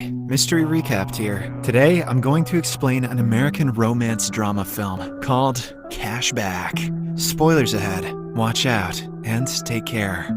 Mystery Recapped here. Today, I'm going to explain an American romance drama film called Cashback. Spoilers ahead. Watch out and take care.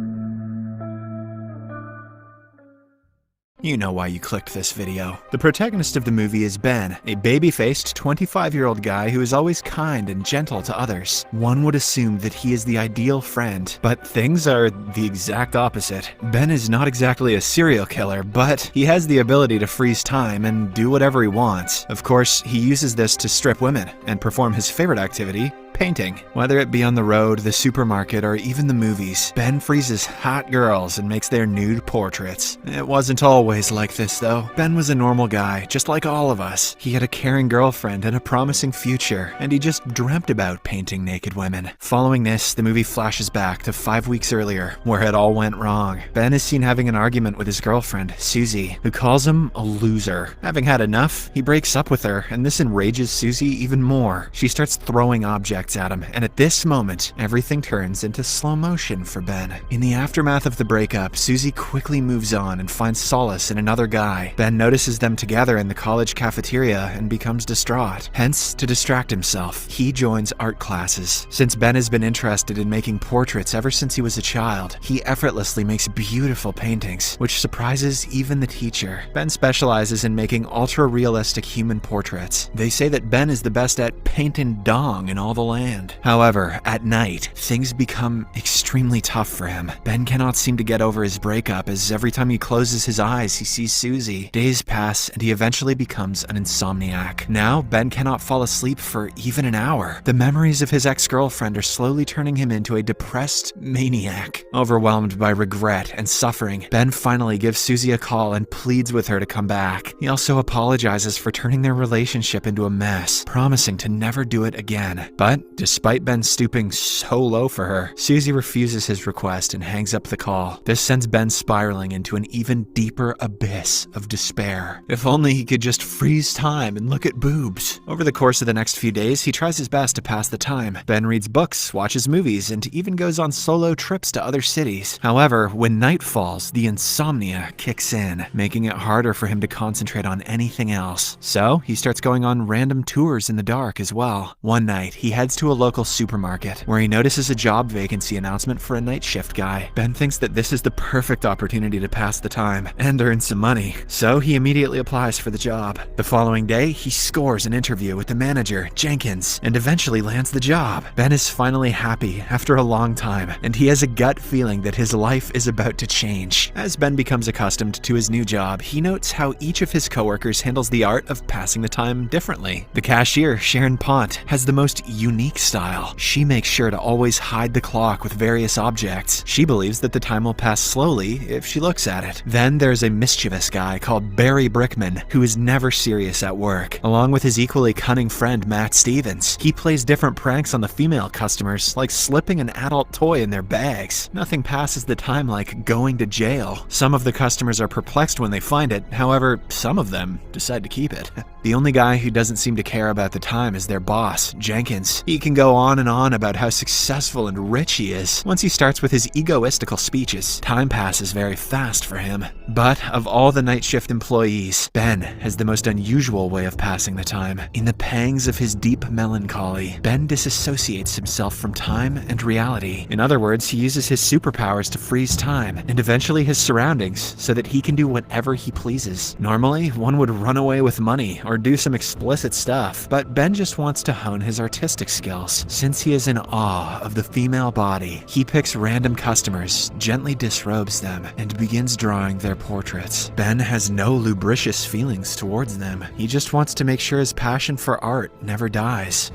You know why you clicked this video. The protagonist of the movie is Ben, a baby-faced 25-year-old guy who is always kind and gentle to others. One would assume that he is the ideal friend, but things are the exact opposite. Ben is not exactly a serial killer, but he has the ability to freeze time and do whatever he wants. Of course, he uses this to strip women and perform his favorite activity, painting. Whether it be on the road, the supermarket, or even the movies, Ben freezes hot girls and makes their nude portraits. It wasn't always like this though. Ben was a normal guy, just like all of us. He had a caring girlfriend and a promising future, and he just dreamt about painting naked women. Following this, the movie flashes back to 5 weeks earlier, where it all went wrong. Ben is seen having an argument with his girlfriend, Susie, who calls him a loser. Having had enough, he breaks up with her, and this enrages Susie even more. She starts throwing objects at him, and at this moment, everything turns into slow motion for Ben. In the aftermath of the breakup, Susie quickly moves on and finds solace in another guy. Ben notices them together in the college cafeteria and becomes distraught. Hence, to distract himself, he joins art classes. Since Ben has been interested in making portraits ever since he was a child, he effortlessly makes beautiful paintings, which surprises even the teacher. Ben specializes in making ultra-realistic human portraits. They say that Ben is the best at painting dong in all the land. However, at night, things become extremely tough for him. Ben cannot seem to get over his breakup, as every time he closes his eyes, he sees Susie. Days pass, and he eventually becomes an insomniac. Now, Ben cannot fall asleep for even an hour. The memories of his ex-girlfriend are slowly turning him into a depressed maniac. Overwhelmed by regret and suffering, Ben finally gives Susie a call and pleads with her to come back. He also apologizes for turning their relationship into a mess, promising to never do it again. But despite Ben stooping so low for her, Susie refuses his request and hangs up the call. This sends Ben spiraling into an even deeper abyss of despair. If only he could just freeze time and look at boobs. Over the course of the next few days, he tries his best to pass the time. Ben reads books, watches movies, and even goes on solo trips to other cities. However, when night falls, the insomnia kicks in, making it harder for him to concentrate on anything else. So, he starts going on random tours in the dark as well. One night, he heads to a local supermarket, where he notices a job vacancy announcement for a night shift guy. Ben thinks that this is the perfect opportunity to pass the time and earn some money, so he immediately applies for the job. The following day, he scores an interview with the manager, Jenkins, and eventually lands the job. Ben is finally happy after a long time, and he has a gut feeling that his life is about to change. As Ben becomes accustomed to his new job, he notes how each of his coworkers handles the art of passing the time differently. The cashier, Sharon Pont, has the most unique style. She makes sure to always hide the clock with various objects. She believes that the time will pass slowly if she looks at it. Then there's a mischievous guy called Barry Brickman, who is never serious at work. Along with his equally cunning friend Matt Stevens, he plays different pranks on the female customers, like slipping an adult toy in their bags. Nothing passes the time like going to jail. Some of the customers are perplexed when they find it, however, some of them decide to keep it. The only guy who doesn't seem to care about the time is their boss, Jenkins. He can go on and on about how successful and rich he is. Once he starts with his egoistical speeches, time passes very fast for him. But of all the night shift employees, Ben has the most unusual way of passing the time. In the pangs of his deep melancholy, Ben disassociates himself from time and reality. In other words, he uses his superpowers to freeze time and eventually his surroundings so that he can do whatever he pleases. Normally, one would run away with money or do some explicit stuff, but Ben just wants to hone his artistic skills. Since he is in awe of the female body, he picks random customers, gently disrobes them, and begins drawing their portraits. Ben has no lubricious feelings towards them. He just wants to make sure his passion for art never dies.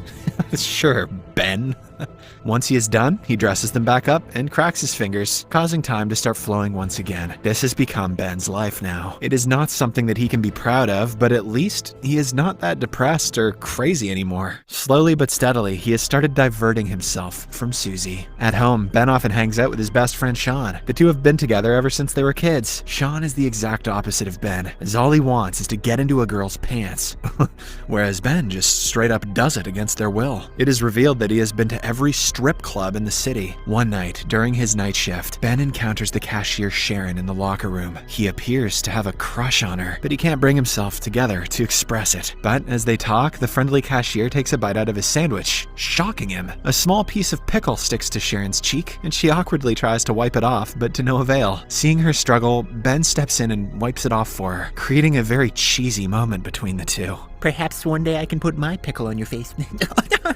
Sure, Ben. Once he is done, he dresses them back up and cracks his fingers, causing time to start flowing once again. This has become Ben's life now. It is not something that he can be proud of, but at least he is not that depressed or crazy anymore. Slowly but steadily, he has started diverting himself from Susie. At home, Ben often hangs out with his best friend Sean. The two have been together ever since they were kids. Sean is the exact opposite of Ben, as all he wants is to get into a girl's pants, whereas Ben just straight up does it against their will. It is revealed that that he has been to every strip club in the city. One night, during his night shift, Ben encounters the cashier Sharon in the locker room. He appears to have a crush on her, but he can't bring himself together to express it. But as they talk, the friendly cashier takes a bite out of his sandwich, shocking him. A small piece of pickle sticks to Sharon's cheek, and she awkwardly tries to wipe it off, but to no avail. Seeing her struggle, Ben steps in and wipes it off for her, creating a very cheesy moment between the two. Perhaps one day I can put my pickle on your face.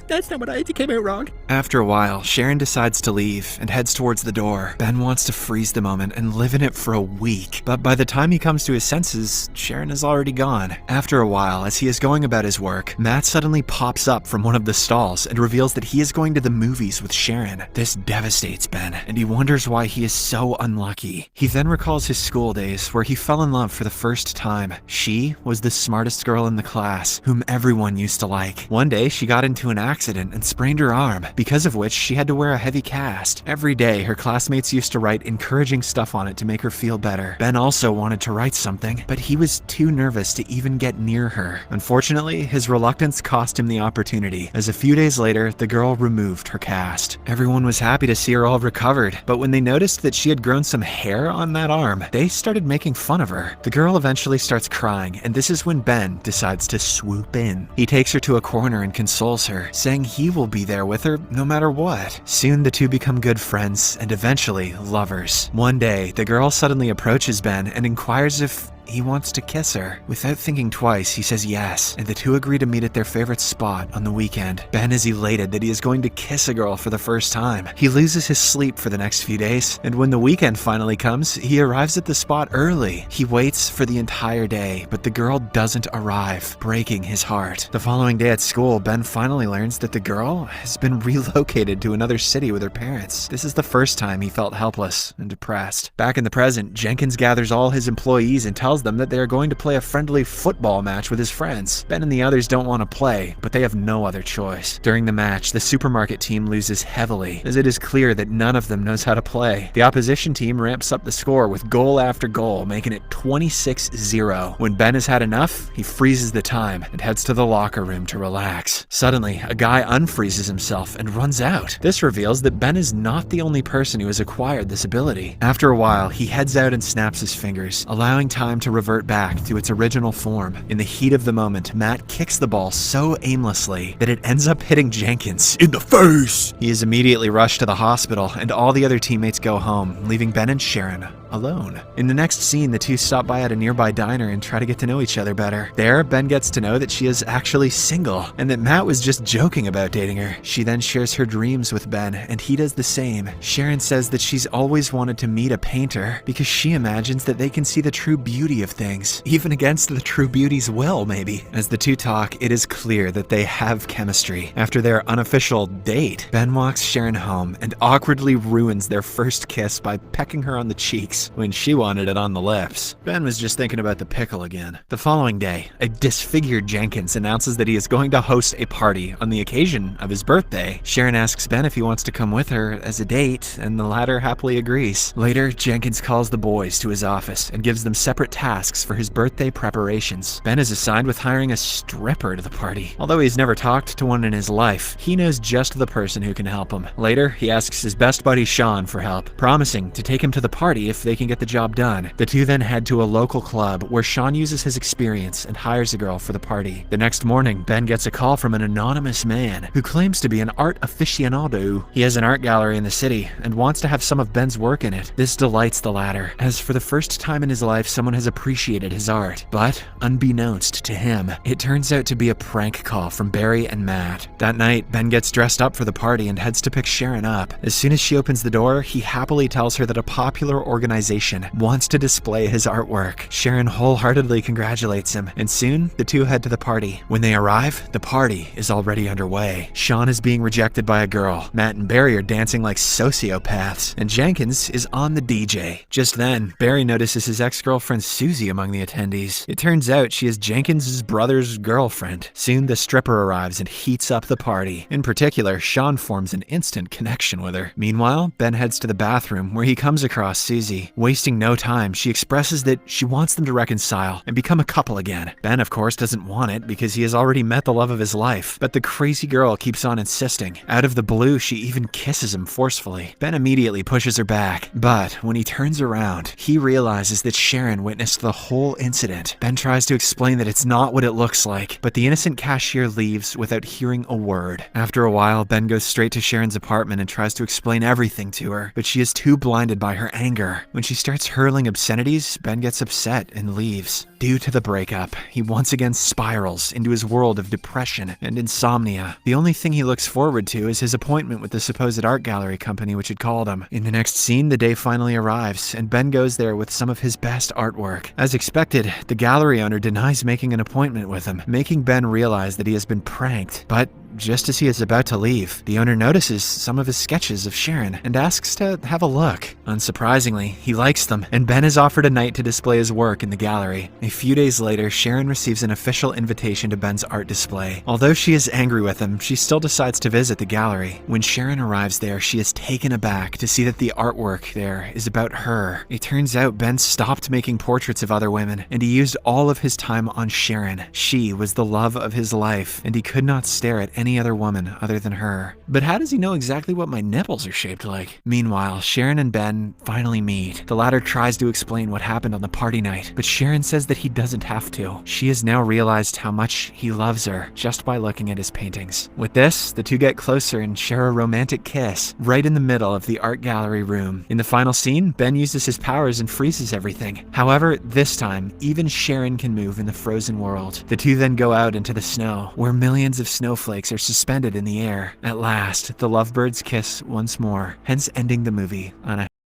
That's not what it came out wrong. After a while, Sharon decides to leave and heads towards the door. Ben wants to freeze the moment and live in it for a week. But by the time he comes to his senses, Sharon is already gone. After a while, as he is going about his work, Matt suddenly pops up from one of the stalls and reveals that he is going to the movies with Sharon. This devastates Ben, and he wonders why he is so unlucky. He then recalls his school days where he fell in love for the first time. She was the smartest girl in the class, whom everyone used to like. One day, she got into an accident and sprained her arm, because of which she had to wear a heavy cast. Every day, her classmates used to write encouraging stuff on it to make her feel better. Ben also wanted to write something, but he was too nervous to even get near her. Unfortunately, his reluctance cost him the opportunity, as a few days later, the girl removed her cast. Everyone was happy to see her all recovered, but when they noticed that she had grown some hair on that arm, they started making fun of her. The girl eventually starts crying, and this is when Ben decides to swoop in. He takes her to a corner and consoles her, saying he will be there with her no matter what. Soon the two become good friends and eventually lovers. One day, the girl suddenly approaches Ben and inquires if he wants to kiss her. Without thinking twice, he says yes, and the two agree to meet at their favorite spot on the weekend. Ben is elated that he is going to kiss a girl for the first time. He loses his sleep for the next few days, and when the weekend finally comes, he arrives at the spot early. He waits for the entire day, but the girl doesn't arrive, breaking his heart. The following day at school, Ben finally learns that the girl has been relocated to another city with her parents. This is the first time he felt helpless and depressed. Back in the present, Jenkins gathers all his employees and tells them that they are going to play a friendly football match with his friends. Ben and the others don't want to play, but they have no other choice. During the match, the supermarket team loses heavily, as it is clear that none of them knows how to play. The opposition team ramps up the score with goal after goal, making it 26-0. When Ben has had enough, he freezes the time and heads to the locker room to relax. Suddenly, a guy unfreezes himself and runs out. This reveals that Ben is not the only person who has acquired this ability. After a while, he heads out and snaps his fingers, allowing time to revert back to its original form. In the heat of the moment, Matt kicks the ball so aimlessly that it ends up hitting Jenkins in the face. He is immediately rushed to the hospital, and all the other teammates go home, leaving Ben and Sharon alone. In the next scene, the two stop by at a nearby diner and try to get to know each other better. There, Ben gets to know that she is actually single, and that Matt was just joking about dating her. She then shares her dreams with Ben, and he does the same. Sharon says that she's always wanted to meet a painter because she imagines that they can see the true beauty of things, even against the true beauty's will, maybe. As the two talk, it is clear that they have chemistry. After their unofficial date, Ben walks Sharon home and awkwardly ruins their first kiss by pecking her on the cheeks when she wanted it on the lips. Ben was just thinking about the pickle again. The following day, a disfigured Jenkins announces that he is going to host a party on the occasion of his birthday. Sharon asks Ben if he wants to come with her as a date, and the latter happily agrees. Later, Jenkins calls the boys to his office and gives them separate tasks for his birthday preparations. Ben is assigned with hiring a stripper to the party. Although he's never talked to one in his life, he knows just the person who can help him. Later, he asks his best buddy Sean for help, promising to take him to the party if they can get the job done. The two then head to a local club where Sean uses his experience and hires a girl for the party. The next morning, Ben gets a call from an anonymous man who claims to be an art aficionado. He has an art gallery in the city and wants to have some of Ben's work in it. This delights the latter, as for the first time in his life, someone has appreciated his art. But, unbeknownst to him, it turns out to be a prank call from Barry and Matt. That night, Ben gets dressed up for the party and heads to pick Sharon up. As soon as she opens the door, he happily tells her that a popular organization wants to display his artwork. Sharon wholeheartedly congratulates him, and soon the two head to the party. When they arrive, the party is already underway. Sean is being rejected by a girl. Matt and Barry are dancing like sociopaths, and Jenkins is on the DJ. Just then, Barry notices his ex-girlfriend Susie among the attendees. It turns out she is Jenkins' brother's girlfriend. Soon the stripper arrives and heats up the party. In particular, Sean forms an instant connection with her. Meanwhile, Ben heads to the bathroom where he comes across Susie. movie. Wasting no time, she expresses that she wants them to reconcile and become a couple again. Ben, of course, doesn't want it because he has already met the love of his life, but the crazy girl keeps on insisting. Out of the blue, she even kisses him forcefully. Ben immediately pushes her back, but when he turns around, he realizes that Sharon witnessed the whole incident. Ben tries to explain that it's not what it looks like, but the innocent cashier leaves without hearing a word. After a while, Ben goes straight to Sharon's apartment and tries to explain everything to her, but she is too blinded by her anger. When she starts hurling obscenities, Ben gets upset and leaves. Due to the breakup, he once again spirals into his world of depression and insomnia. The only thing he looks forward to is his appointment with the supposed art gallery company which had called him. In the next scene, the day finally arrives, and Ben goes there with some of his best artwork. As expected, the gallery owner denies making an appointment with him, making Ben realize that he has been pranked. But just as he is about to leave, the owner notices some of his sketches of Sharon and asks to have a look. Unsurprisingly, he likes them, and Ben is offered a night to display his work in the gallery. A few days later, Sharon receives an official invitation to Ben's art display. Although she is angry with him, she still decides to visit the gallery. When Sharon arrives there, she is taken aback to see that the artwork there is about her. It turns out Ben stopped making portraits of other women, and he used all of his time on Sharon. She was the love of his life, and he could not stare at any other woman other than her. But how does he know exactly what my nipples are shaped like? Meanwhile, Sharon and Ben finally meet. The latter tries to explain what happened on the party night, but Sharon says that he doesn't have to. She has now realized how much he loves her just by looking at his paintings. With this, the two get closer and share a romantic kiss right in the middle of the art gallery room. In the final scene, Ben uses his powers and freezes everything. However, this time, even Sharon can move in the frozen world. The two then go out into the snow, where millions of snowflakes are suspended in the air. At last, the lovebirds kiss once more, hence ending the movie on a